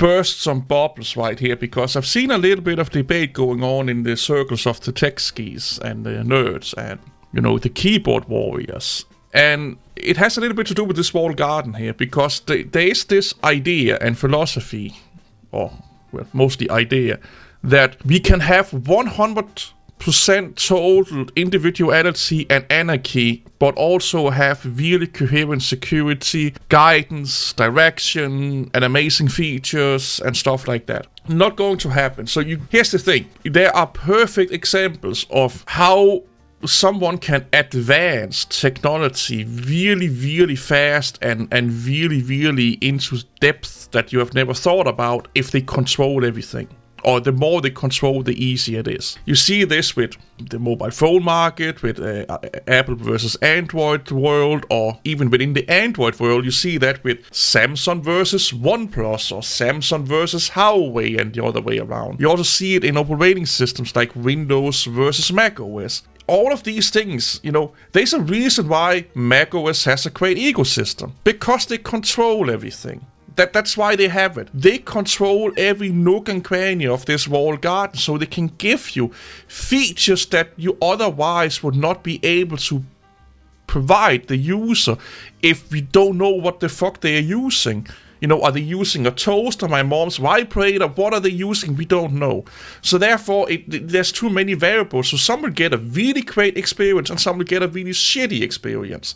burst some bubbles right here, because I've seen a little bit of debate going on in the circles of the tech skis and the nerds and, the keyboard warriors. And it has a little bit to do with this walled garden here, because there is this idea and philosophy, or mostly idea, that we can have 100% total individuality and anarchy, but also have really coherent security, guidance, direction, and amazing features and stuff like that. Not going to happen. So here's the thing. There are perfect examples of how someone can advance technology really, really fast and really, really into depth that you have never thought about if they control everything. Or the more they control, the easier it is. You see this with the mobile phone market, with Apple versus Android world, or even within the Android world, you see that with Samsung versus OnePlus, or Samsung versus Huawei, and the other way around. You also see it in operating systems like Windows versus macOS. All of these things, there's a reason why macOS has a great ecosystem. Because they control everything. That's why they have it. They control every nook and cranny of this walled garden, so they can give you features that you otherwise would not be able to provide the user if we don't know what the fuck they are using. Are they using a toaster, my mom's vibrator? What are they using? We don't know. So therefore, there's too many variables. So some will get a really great experience and some will get a really shitty experience.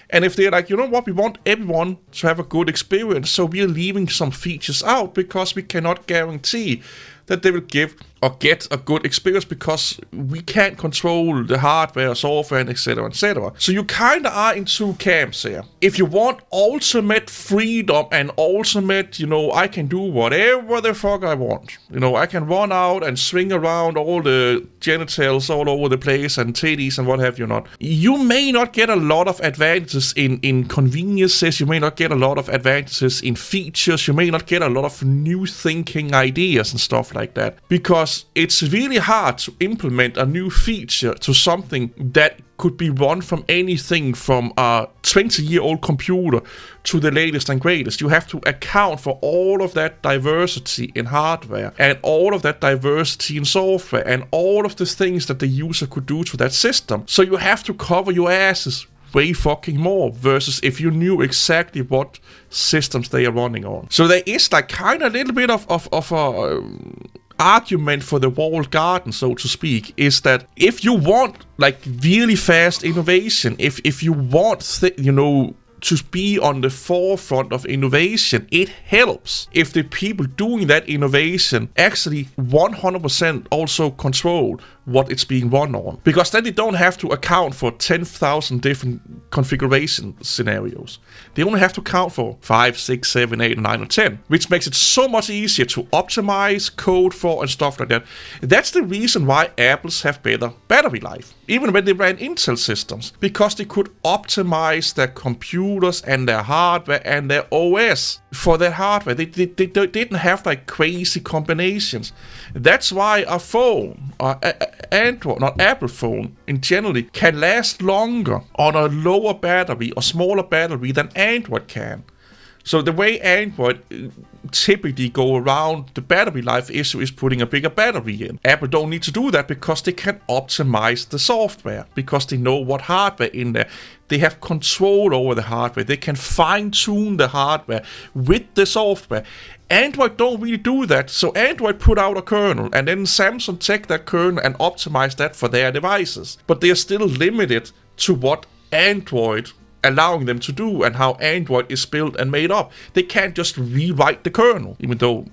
And if they're like, we want everyone to have a good experience, so we're leaving some features out because we cannot guarantee that they will give or get a good experience because we can't control the hardware, software, and etc., etc. So you kind of are in two camps here. If you want ultimate freedom and ultimate, I can do whatever the fuck I want. I can run out and swing around all the genitals all over the place and titties and what have you not. You may not get a lot of advantages in conveniences. You may not get a lot of advantages in features. You may not get a lot of new thinking ideas and stuff like that, because it's really hard to implement a new feature to something that could be run from anything from a 20-year-old computer to the latest and greatest. You have to account for all of that diversity in hardware and all of that diversity in software and all of the things that the user could do to that system. So you have to cover your asses way fucking more versus if you knew exactly what systems they are running on. So there is kind of a little bit of a argument for the walled garden, so to speak, is that if you want really fast innovation, if you want to be on the forefront of innovation, it helps if the people doing that innovation actually 100% also control what it's being run on. Because then they don't have to account for 10,000 different configuration scenarios. They only have to account for 5, 6, 7, 8, 9, or 10, which makes it so much easier to optimize, code for, and stuff like that. That's the reason why Apples have better battery life, even when they ran Intel systems, because they could optimize their computers and their hardware and their OS for their hardware. They didn't have crazy combinations. That's why a phone, Android, not Apple phone in generally, can last longer on a lower battery or smaller battery than Android can. So the way Android typically go around the battery life issue is putting a bigger battery in. Apple don't need to do that because they can optimize the software, because they know what hardware in there. They have control over the hardware. They can fine-tune the hardware with the software. Android don't really do that. So Android put out a kernel, and then Samsung take that kernel and optimize that for their devices. But they are still limited to what Android allowing them to do and how Android is built and made up. They can't just rewrite the kernel, even though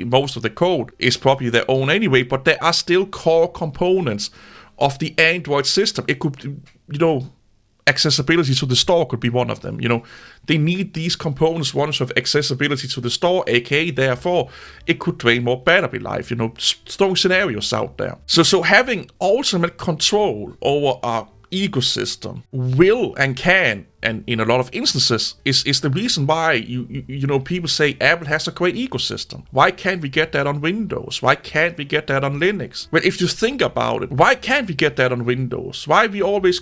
most of the code is probably their own anyway, but there are still core components of the Android system. It could, accessibility to the store could be one of them. They need these components once of accessibility to the store, aka therefore it could drain more battery life. Strong scenarios out there. So having ultimate control over a ecosystem will and can, and in a lot of instances is the reason why you people say Apple has a great ecosystem. Why can't we get that on Windows? Why can't we get that on Linux? Well, if you think about it, why can't we get that on Windows? Why we always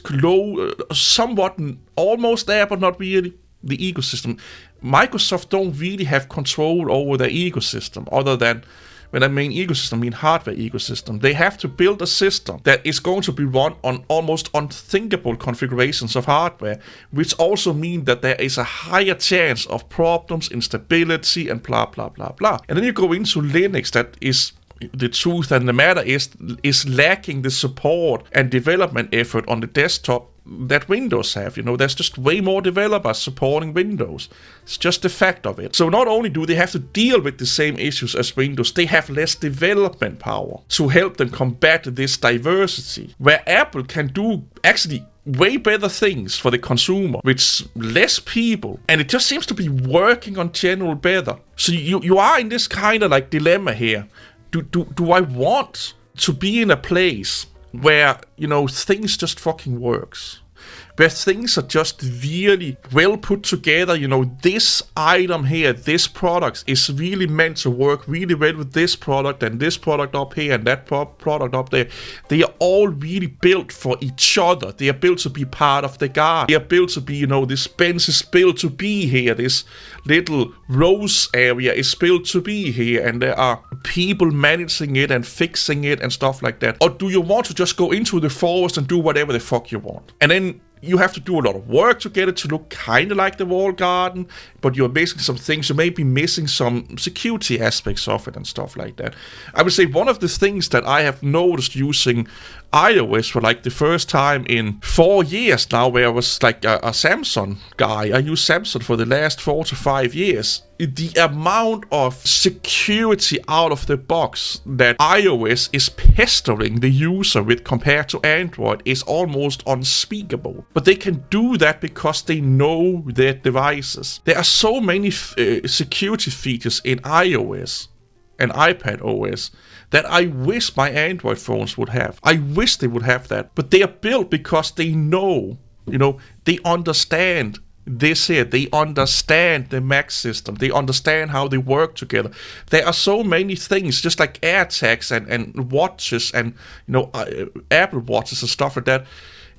somewhat almost there but not really? the ecosystem. Microsoft don't really have control over their ecosystem, other than, when I mean ecosystem, I mean hardware ecosystem. They have to build a system that is going to be run on almost unthinkable configurations of hardware, which also mean that there is a higher chance of problems, instability, and blah, blah, blah, blah. And then you go into Linux, that is, the truth and the matter is lacking the support and development effort on the desktop that Windows have. There's just way more developers supporting Windows. It's just the fact of it. So not only do they have to deal with the same issues as Windows, they have less development power to help them combat this diversity, where Apple can do actually way better things for the consumer with less people, and it just seems to be working on general better. So you are in this kind of like dilemma here. Do I want to be in a place where, things just fucking works? Where things are just really well put together, this item here, this product is really meant to work really well with this product and this product up here and that product up there. They are all really built for each other. They are built to be part of the garden. They are built to be, this bench is built to be here. This little rose area is built to be here, and there are people managing it and fixing it and stuff like that. Or do you want to just go into the forest and do whatever the fuck you want? And then you have to do a lot of work to get it to look kind of like the walled garden, but you're missing some things. You may be missing some security aspects of it and stuff like that. I would say one of the things that I have noticed using iOS for like the first time in 4 years now, where I was like a Samsung guy. I use Samsung for the last 4 to 5 years. The amount of security out of the box that iOS is pestering the user with compared to Android is almost unspeakable. But they can do that because they know their devices. There are so many security features in iOS and iPadOS that I wish my Android phones would have. I wish they would have that. But they are built because they know, they understand this here. They understand the Mac system. They understand how they work together. There are so many things, just like AirTags and watches and, Apple Watches and stuff like that.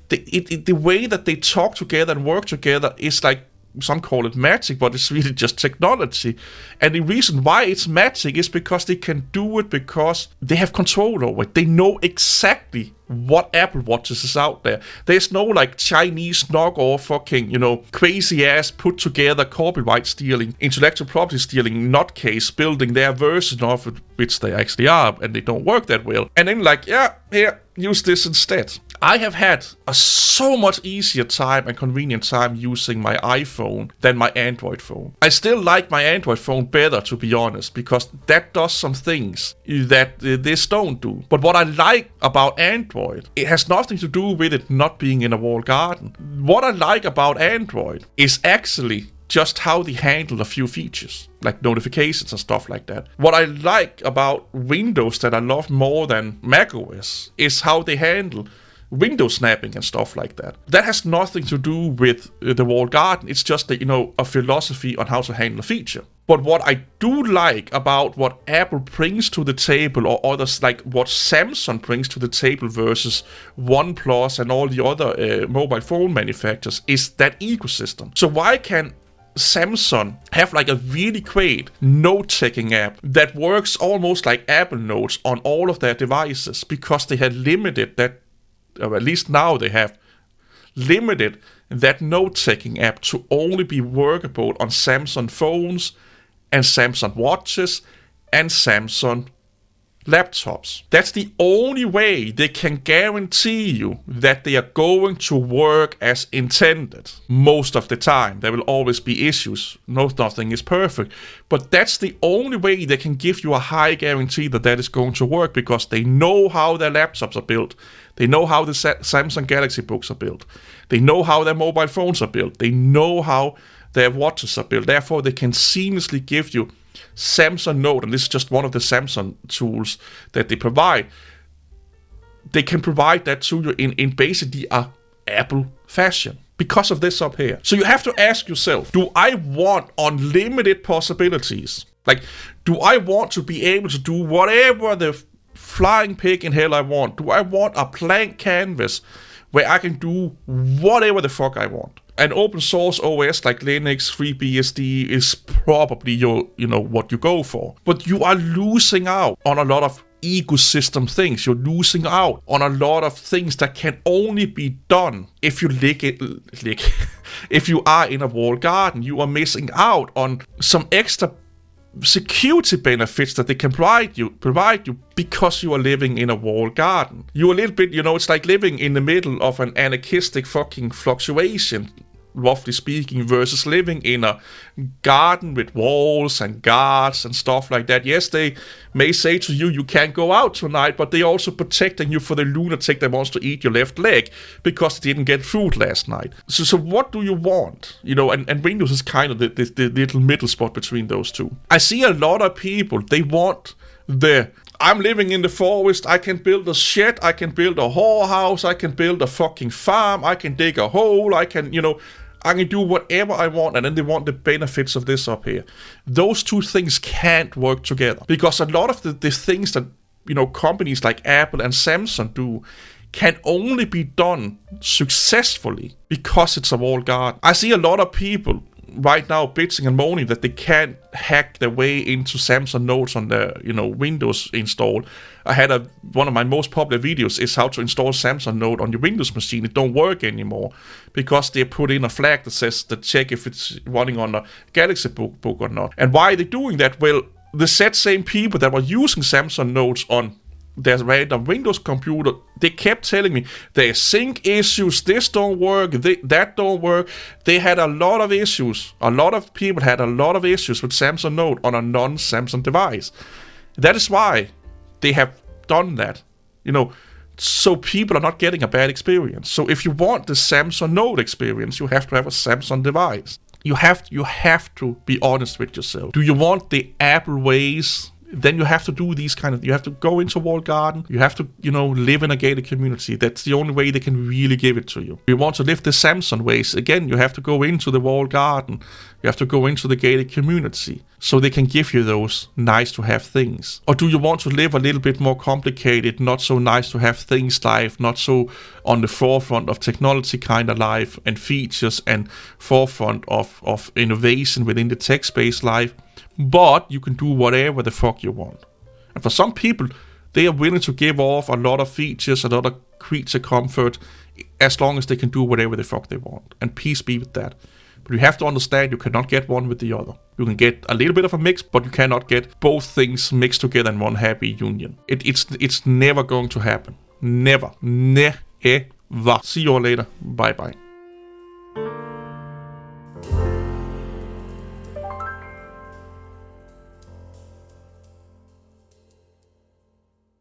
The way that they talk together and work together is like, some call it magic, but it's really just technology. And the reason why it's magic is because they can do it because they have control over it. They know exactly what Apple Watches is out there. There's no like Chinese knockoff fucking, crazy ass put together copyright stealing, intellectual property stealing nutcase building their version of it, which they actually are, and they don't work that well. And then like, yeah, here, use this instead. I have had a so much easier time and convenient time using my iPhone than my Android phone. I still like my Android phone better, to be honest, because that does some things that this don't do. But what I like about Android, it has nothing to do with it not being in a walled garden. What I like about Android is actually just how they handle a few features, like notifications and stuff like that. What I like about Windows that I love more than macOS is how they handle window snapping and stuff like that. That has nothing to do with the walled garden. It's just a philosophy on how to handle a feature. But what I do like about what Apple brings to the table, or others like what Samsung brings to the table versus OnePlus and all the other mobile phone manufacturers, is that ecosystem. So why can Samsung have like a really great note-taking app that works almost like Apple Notes on all of their devices? Because they had limited that, or at least now they have limited that note-taking app to only be workable on Samsung phones and Samsung watches and Samsung laptops. That's the only way they can guarantee you that they are going to work as intended most of the time. There will always be issues. Nothing is perfect. But that's the only way they can give you a high guarantee that that is going to work, because they know how their laptops are built. They know how the Samsung Galaxy Books are built. They know how their mobile phones are built. They know how their watches are built. Therefore, they can seamlessly give you Samsung Note, and this is just one of the Samsung tools that they provide. They can provide that to you in basically a Apple fashion because of this up here. So you have to ask yourself, do I want unlimited possibilities? Like, do I want to be able to do whatever the flying pig in hell I want? Do I want a blank canvas where I can do whatever the fuck I want? an open source OS like Linux, FreeBSD is probably what you go for. But you are losing out on a lot of ecosystem things. You're losing out on a lot of things that can only be done if you if you are in a walled garden. You are missing out on some extra security benefits that they can provide you because you are living in a walled garden. You're a little bit, it's like living in the middle of an anarchistic fucking fluctuation, roughly speaking, versus living in a garden with walls and guards and stuff like that. Yes, they may say to you, you can't go out tonight, but they're also protecting you for the lunatic that wants to eat your left leg because they didn't get food last night. So what do you want? And Windows is kind of the little middle spot between those two. I see a lot of people, they want I'm living in the forest, I can build a shed, I can build a whorehouse, I can build a fucking farm, I can dig a hole, I can do whatever I want, and then they want the benefits of this up here. Those two things can't work together, because a lot of the things that, companies like Apple and Samsung do can only be done successfully because it's a walled garden. I see a lot of people right now bitching and moaning that they can't hack their way into Samsung Notes on the Windows install. I had one of my most popular videos is how to install Samsung Note on your Windows machine. It don't work anymore because they put in a flag that says to check if it's running on a Galaxy book or not. And why are they doing that? Well, the same people that were using Samsung Notes on their random Windows computer, they kept telling me there's sync issues, this don't work, that don't work. They had a lot of issues. A lot of people had a lot of issues with Samsung Note on a non-Samsung device. That is why they have done that. So people are not getting a bad experience. So if you want the Samsung Note experience, you have to have a Samsung device. You have to be honest with yourself. Do you want the Apple ways? Then you have to do you have to go into a walled garden. You have to, live in a gated community. That's the only way they can really give it to you. If you want to live the Samsung ways, again, you have to go into the walled garden. You have to go into the gated community so they can give you those nice to have things. Or do you want to live a little bit more complicated, not so nice to have things life, not so on the forefront of technology kind of life and features and forefront of innovation within the tech space life? But you can do whatever the fuck you want. And for some people, they are willing to give off a lot of features, a lot of creature comfort, as long as they can do whatever the fuck they want. And peace be with that. But you have to understand you cannot get one with the other. You can get a little bit of a mix, but you cannot get both things mixed together in one happy union. It's never going to happen. Never. See you all later. Bye bye.